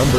Number 5,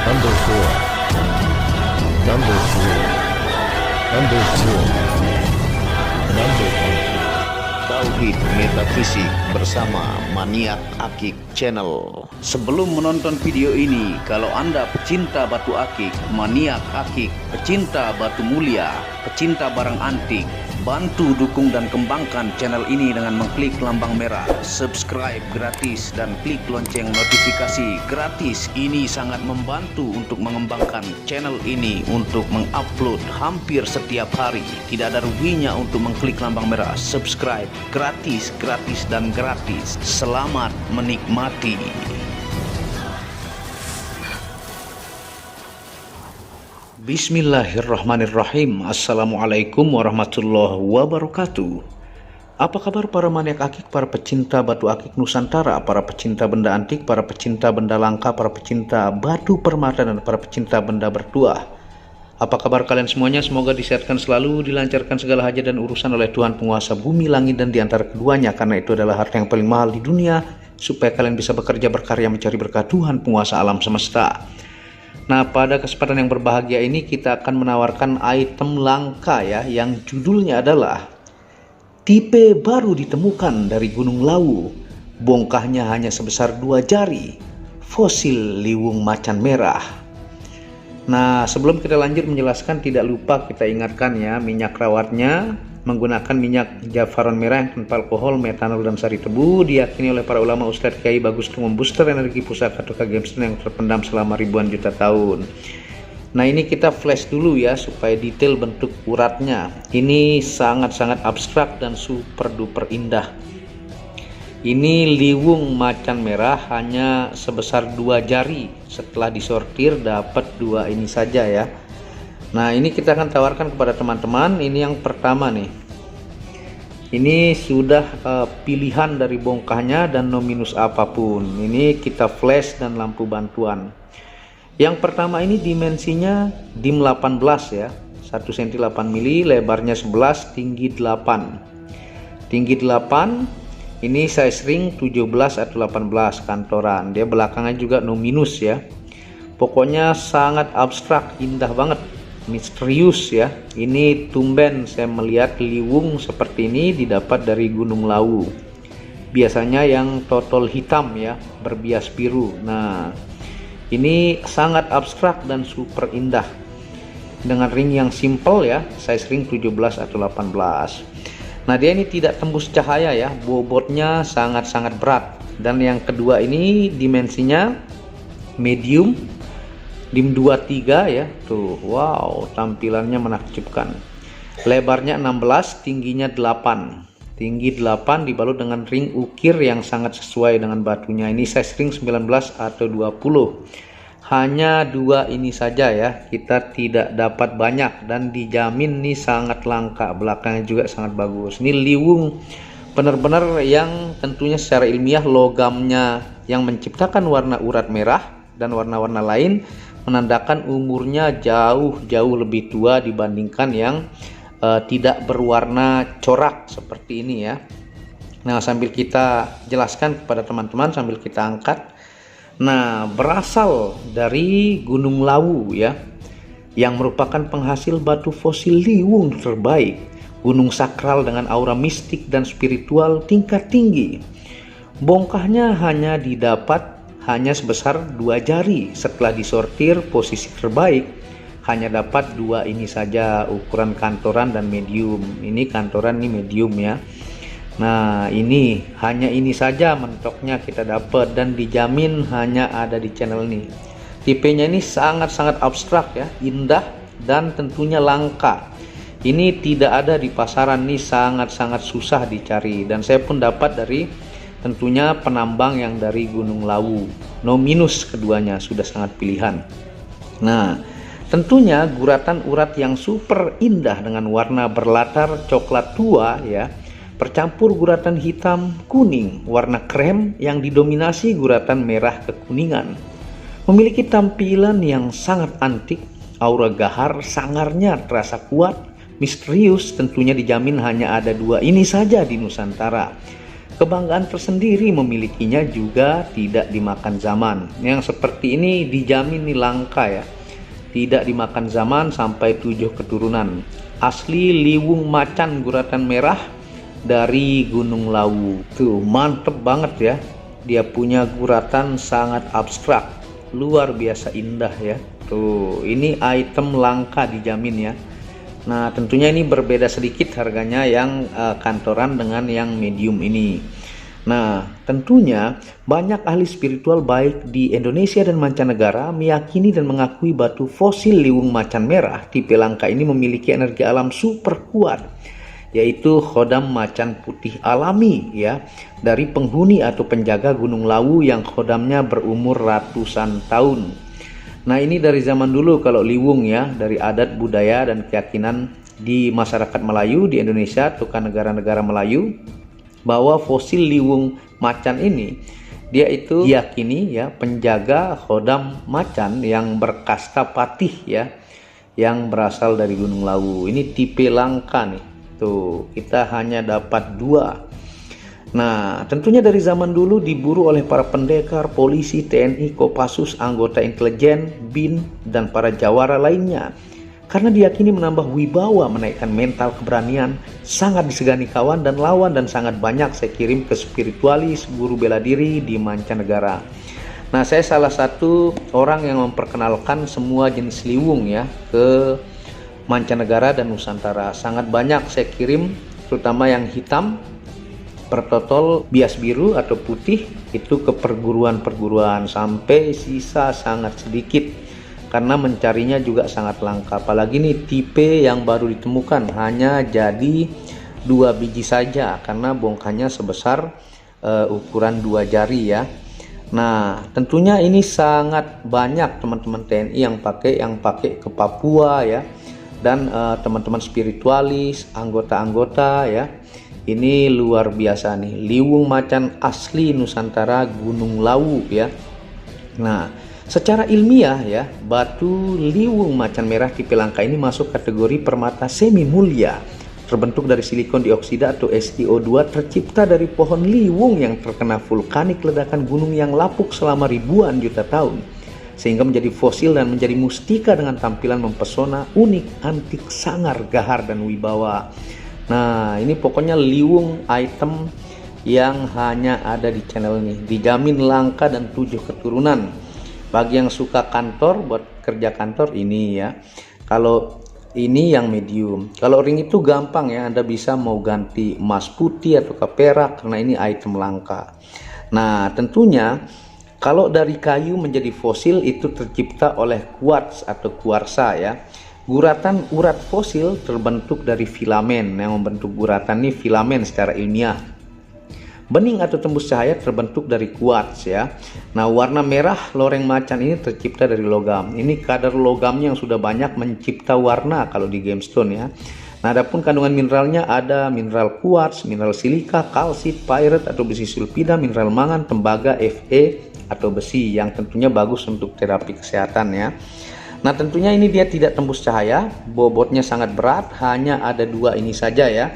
Number 4, Number 3, Number 2, Number 1. Tauhid Metafisik bersama Maniak Akik Channel. Sebelum menonton video ini, kalau Anda pecinta batu akik, maniak akik, pecinta batu mulia, pecinta barang antik, bantu dukung dan kembangkan channel ini dengan mengklik lambang merah, subscribe gratis dan klik lonceng notifikasi gratis. Ini sangat membantu untuk mengembangkan channel ini untuk mengupload hampir setiap hari. Tidak ada ruginya untuk mengklik lambang merah, subscribe gratis, gratis dan gratis. Selamat menikmati. Bismillahirrahmanirrahim. Assalamualaikum warahmatullahi wabarakatuh. Apa kabar para maniak akik, para pecinta batu akik Nusantara, para pecinta benda antik, para pecinta benda langka, para pecinta batu permata, dan para pecinta benda bertuah? Apa kabar kalian semuanya? Semoga disehatkan selalu, dilancarkan segala hajat dan urusan oleh Tuhan penguasa bumi, langit, dan diantara keduanya, karena itu adalah harta yang paling mahal di dunia, supaya kalian bisa bekerja, berkarya, mencari berkat Tuhan penguasa alam semesta. Nah, pada kesempatan yang berbahagia ini kita akan menawarkan item langka ya, yang judulnya adalah tipe baru ditemukan dari Gunung Lawu, bongkahnya hanya sebesar 2 jari, fosil liwung macan merah. Nah, sebelum kita lanjut menjelaskan, tidak lupa kita ingatkan ya, minyak rawatnya menggunakan minyak jafaron merah yang tanpa alkohol, metanol, dan sari tebu, diyakini oleh para ulama Ustadz Kiai bagus untuk membooster energi pusaka atau gemstone yang terpendam selama ribuan juta tahun. Nah, ini kita flash dulu ya supaya detail bentuk uratnya. Ini sangat-sangat abstrak dan super duper indah. Ini liwung macan merah hanya sebesar 2 jari, setelah disortir dapat 2 ini saja ya. Nah, ini kita akan tawarkan kepada teman-teman. Ini yang pertama nih, ini sudah pilihan dari bongkahnya dan no minus apapun. Ini kita flash dan lampu bantuan. Yang pertama ini dimensinya dim 18 ya, 1 cm 8 mili, lebarnya 11, tinggi 8. Tinggi 8, ini size ring 17 atau 18 kantoran. Dia belakangnya juga no minus ya. Pokoknya sangat abstrak, indah banget, misterius ya. Ini tumben saya melihat liwung seperti ini didapat dari Gunung Lawu. Biasanya yang total hitam ya, berbias biru. Nah, ini sangat abstrak dan super indah dengan ring yang simple ya, size ring 17 atau 18. Nah, dia ini tidak tembus cahaya ya, bobotnya sangat-sangat berat. Dan yang kedua ini dimensinya medium, dim 23 ya, tuh, wow, tampilannya menakjubkan. Lebarnya 16, tingginya 8. Tinggi 8 dibalut dengan ring ukir yang sangat sesuai dengan batunya. Ini size ring 19 atau 20. Hanya 2 ini saja ya, kita tidak dapat banyak dan dijamin nih sangat langka. Belakangnya juga sangat bagus. Ini liwung benar-benar yang tentunya secara ilmiah logamnya yang menciptakan warna urat merah dan warna-warna lain menandakan umurnya jauh lebih tua dibandingkan yang tidak berwarna corak seperti ini ya. Nah, sambil kita jelaskan kepada teman-teman, sambil kita angkat. Nah, berasal dari Gunung Lawu ya, yang merupakan penghasil batu fosil liwung terbaik, gunung sakral dengan aura mistik dan spiritual tingkat tinggi. Bongkahnya hanya didapat hanya sebesar 2 jari. Setelah disortir posisi terbaik hanya dapat 2 ini saja, ukuran kantoran dan medium. Ini kantoran, ini medium ya. Nah, ini hanya ini saja mentoknya kita dapat dan dijamin hanya ada di channel ini. Tipenya ini sangat-sangat abstrak ya, indah dan tentunya langka. Ini tidak ada di pasaran, nih sangat-sangat susah dicari, dan saya pun dapat dari tentunya penambang yang dari Gunung Lawu. No minus keduanya, sudah sangat pilihan. Nah, tentunya guratan urat yang super indah dengan warna berlatar coklat tua ya, bercampur guratan hitam kuning, warna krem yang didominasi guratan merah kekuningan. Memiliki tampilan yang sangat antik, aura gahar, sangarnya terasa kuat, misterius, tentunya dijamin hanya ada 2 ini saja di Nusantara. kebanggaan tersendiri memilikinya juga tidak dimakan zaman. Yang seperti ini dijamin nih langka ya, tidak dimakan zaman sampai 7 keturunan. Asli liwung macan guratan merah dari Gunung Lawu. Tuh mantep banget ya, dia punya guratan sangat abstrak, luar biasa indah ya. Tuh ini item langka dijamin ya. Nah tentunya ini berbeda sedikit harganya yang kantoran dengan yang medium ini. Nah tentunya banyak ahli spiritual baik di Indonesia dan mancanegara meyakini dan mengakui batu fosil liwung macan merah tipe langka ini memiliki energi alam super kuat, yaitu khodam macan putih alami ya, dari penghuni atau penjaga Gunung Lawu yang khodamnya berumur ratusan tahun. Nah ini dari zaman dulu kalau liwung ya, dari adat budaya dan keyakinan di masyarakat Melayu di Indonesia atau negara-negara Melayu, bahwa fosil liwung macan ini dia itu diyakini ya penjaga khodam macan yang berkasta patih ya, yang berasal dari Gunung Lawu. Ini tipe langka nih. Tuh kita hanya dapat 2. Nah tentunya dari zaman dulu diburu oleh para pendekar, polisi, TNI, Kopassus, anggota intelijen, BIN, dan para jawara lainnya, karena diyakini menambah wibawa, menaikkan mental keberanian, sangat disegani kawan dan lawan, dan sangat banyak saya kirim ke spiritualis, guru bela diri di mancanegara. Nah saya salah satu orang yang memperkenalkan semua jenis liwung ya ke mancanegara dan Nusantara. Sangat banyak saya kirim, terutama yang hitam, pertotol, bias biru atau putih, itu ke perguruan-perguruan, sampai sisa sangat sedikit karena mencarinya juga sangat langka. Apalagi nih tipe yang baru ditemukan hanya jadi 2 biji saja karena bongkahnya sebesar ukuran 2 jari ya. Nah tentunya ini sangat banyak teman-teman TNI yang pakai ke Papua ya, dan teman-teman spiritualis, anggota-anggota ya. Ini luar biasa nih, liwung macan asli Nusantara Gunung Lawu ya. Nah secara ilmiah ya, batu liwung macan merah tipe langka ini masuk kategori permata semi mulia, terbentuk dari silikon dioksida atau SiO2, tercipta dari pohon liwung yang terkena vulkanik ledakan gunung yang lapuk selama ribuan juta tahun, sehingga menjadi fosil dan menjadi mustika dengan tampilan mempesona, unik, antik, sangar, gahar, dan wibawa. Nah ini pokoknya liwung item yang hanya ada di channel ini, dijamin langka dan 7 keturunan. Bagi yang suka kantor, buat kerja kantor ini ya. Kalau ini yang medium, kalau ring itu gampang ya, Anda bisa mau ganti emas putih atau perak karena ini item langka. Nah tentunya kalau dari kayu menjadi fosil itu tercipta oleh quartz atau kuarsa ya. Guratan urat fosil terbentuk dari filamen, yang membentuk guratan ini filamen secara ilmiah. Bening atau tembus cahaya terbentuk dari kuarts ya. Nah warna merah loreng macan ini tercipta dari logam. Ini kadar logamnya yang sudah banyak mencipta warna kalau di gemstone ya. Nah adapun kandungan mineralnya ada mineral kuarts, mineral silika, kalsit, pirate atau besi sulfida, mineral mangan, tembaga, Fe atau besi, yang tentunya bagus untuk terapi kesehatan ya. Nah tentunya ini dia tidak tembus cahaya, bobotnya sangat berat, hanya ada 2 ini saja ya.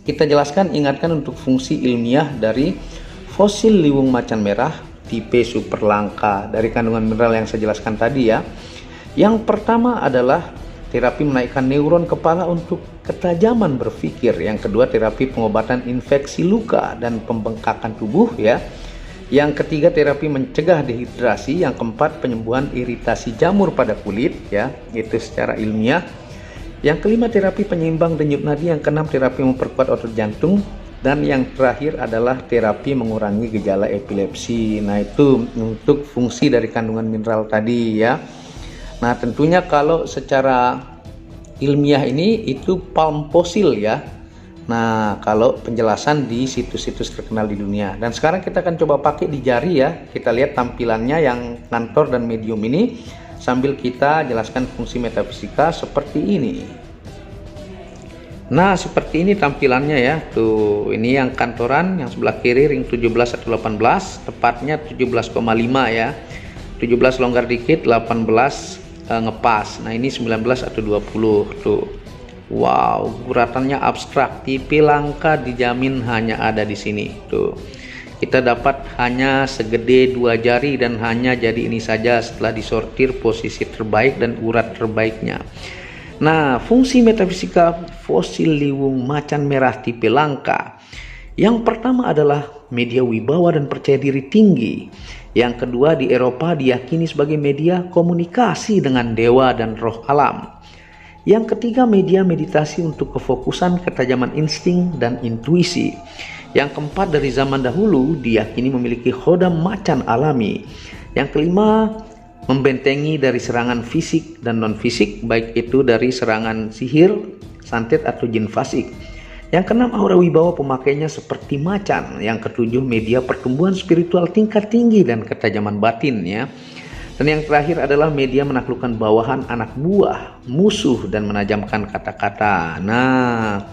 Kita jelaskan, ingatkan untuk fungsi ilmiah dari fosil liwung macan merah tipe super langka dari kandungan mineral yang saya jelaskan tadi ya. Yang pertama adalah terapi menaikkan neuron kepala untuk ketajaman berpikir. Yang kedua terapi pengobatan infeksi luka dan pembengkakan tubuh ya. Yang ketiga terapi mencegah dehidrasi. Yang keempat penyembuhan iritasi jamur pada kulit ya, itu secara ilmiah. Yang kelima terapi penyeimbang denyut nadi. Yang keenam terapi memperkuat otot jantung. Dan yang terakhir adalah terapi mengurangi gejala epilepsi. Nah itu untuk fungsi dari kandungan mineral tadi ya. Nah tentunya kalau secara ilmiah ini itu palm fosil ya. Nah kalau penjelasan di situs-situs terkenal di dunia. Dan sekarang kita akan coba pakai di jari ya. Kita lihat tampilannya yang kantor dan medium ini, sambil kita jelaskan fungsi metafisika seperti ini. Nah seperti ini tampilannya ya. Tuh ini yang kantoran, yang sebelah kiri ring 17 atau 18, tepatnya 17,5 ya. 17 longgar dikit, 18 ngepas. Nah ini 19 atau 20 tuh. Wow, guratannya abstrak, tipe langka dijamin hanya ada di sini. Tuh, kita dapat hanya segede 2 jari dan hanya jadi ini saja setelah disortir posisi terbaik dan urat terbaiknya. Nah, fungsi metafisika fosil liwung macan merah tipe langka. Yang pertama adalah media wibawa dan percaya diri tinggi. Yang kedua, di Eropa diyakini sebagai media komunikasi dengan dewa dan roh alam. Yang ketiga, media meditasi untuk kefokusan, ketajaman insting dan intuisi. Yang keempat, dari zaman dahulu diyakini memiliki khodam macan alami. Yang kelima, membentengi dari serangan fisik dan non-fisik, baik itu dari serangan sihir, santet atau jin fasik. Yang keenam, aura wibawa pemakainya seperti macan. Yang ketujuh, media pertumbuhan spiritual tingkat tinggi dan ketajaman batin ya. Dan yang terakhir adalah media menaklukkan bawahan, anak buah, musuh dan menajamkan kata-kata. Nah,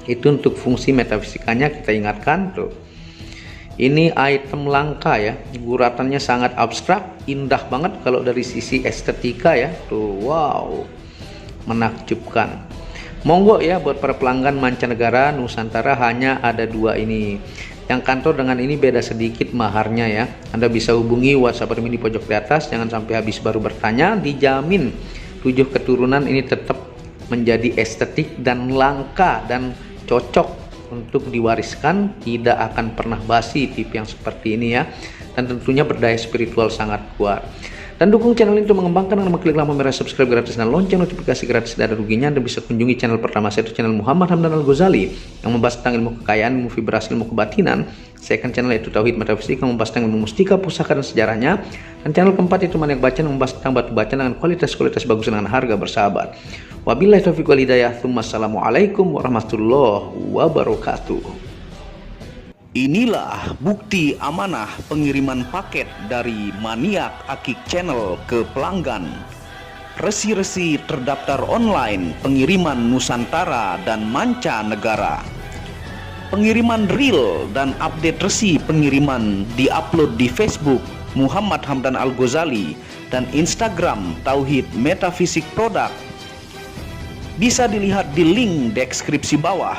itu untuk fungsi metafisikanya kita ingatkan tuh. Ini item langka ya, guratannya sangat abstrak, indah banget kalau dari sisi estetika ya. Tuh, wow, menakjubkan. Monggo ya buat para pelanggan mancanegara, Nusantara hanya ada 2 ini. Yang kantor dengan ini beda sedikit maharnya ya. Anda bisa hubungi WhatsApp admin di pojok di atas, jangan sampai habis baru bertanya. Dijamin 7 keturunan ini tetap menjadi estetik dan langka dan cocok untuk diwariskan, tidak akan pernah basi tipe yang seperti ini ya. Dan tentunya berdaya spiritual sangat kuat. Dan dukung channel ini untuk mengembangkan dengan mengklik lampu merah subscribe gratis dan lonceng notifikasi gratis, tidak ada ruginya. Anda bisa kunjungi channel pertama saya, itu channel Muhammad Hamdan Al-Ghazali yang membahas tentang ilmu kekayaan, ilmu vibrasi, ilmu kebatinan. Second channel yaitu Tauhid Metafisik yang membahas tentang ilmu mustika, pusaka dan sejarahnya. Dan channel keempat itu Maniak Bacaan yang membahas tentang batu bacaan dengan kualitas bagus dengan harga bersahabat. Wabillahi taufiq wal hidayah. Wassalamualaikum warahmatullahi wabarakatuh. Inilah bukti amanah pengiriman paket dari Maniak Akik Channel ke pelanggan. Resi-resi terdaftar online pengiriman Nusantara dan mancanegara. Pengiriman real dan update resi pengiriman diupload di Facebook Muhammad Hamdan Al-Ghazali dan Instagram Tauhid Metafisik Produk. Bisa dilihat di link deskripsi bawah.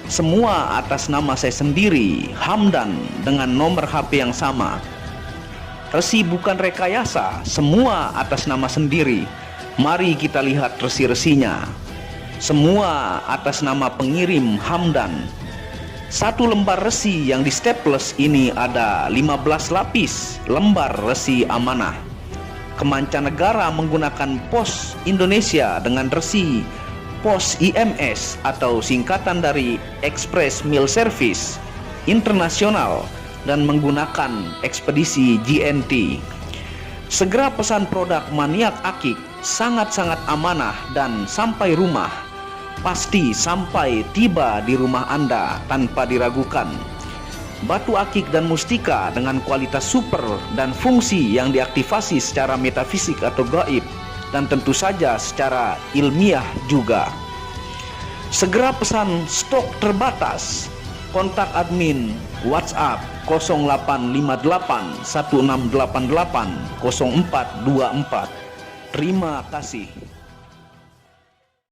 Semua atas nama saya sendiri, Hamdan, dengan nomor HP yang sama. Resi bukan rekayasa, semua atas nama sendiri. Mari kita lihat resi-resinya. Semua atas nama pengirim Hamdan. 1 lembar resi yang di staples ini ada 15 lapis lembar resi amanah. Kemancanegara menggunakan pos Indonesia dengan resi pos IMS atau singkatan dari Express Mail Service Internasional dan menggunakan ekspedisi GNT. Segera pesan produk Maniak Akik, sangat-sangat amanah dan sampai rumah. Pasti sampai tiba di rumah Anda tanpa diragukan. Batu akik dan mustika dengan kualitas super dan fungsi yang diaktifasi secara metafisik atau gaib, dan tentu saja secara ilmiah juga. Segera pesan, stok terbatas. Kontak admin WhatsApp 0858 1688 0424. Terima kasih.